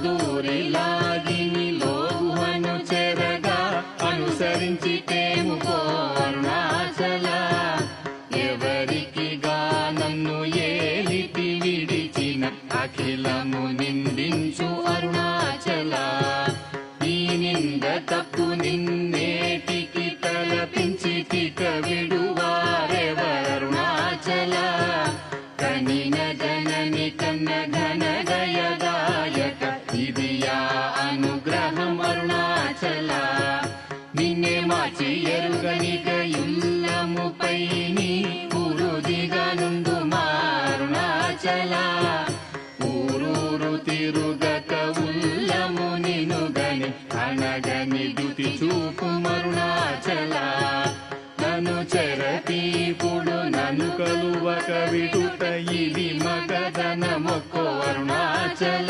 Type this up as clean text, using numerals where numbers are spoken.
దూరిలాగిని లోగుహను చెరగా అనుసరించితేము అరుణాచల ఎవరికిగా నన్ను ఏలిటి విడిచిన అఖిలము నిందించు అరుణాచల ఈ నింద తప్పు నిన్నేటికి తలపించి తిక విడువారెవరుణాచల కనిన జనని కన్న ఘన గయదాయక ఇదియా అనుగ్రహం అరుణాచల నిన్నే మాచి ఎరుగనిక ఇల్లముపై నీ పురుదిగా నుండు మారుణాచల ఊరూరు తిరుగక ఉల్లము నినుగని అనగని దుతి చూపు మరుణాచల నన్ను చెరపీపుడు నన్ను కలువక విడుట ఇది మగధన మొక్కో అరుణాచల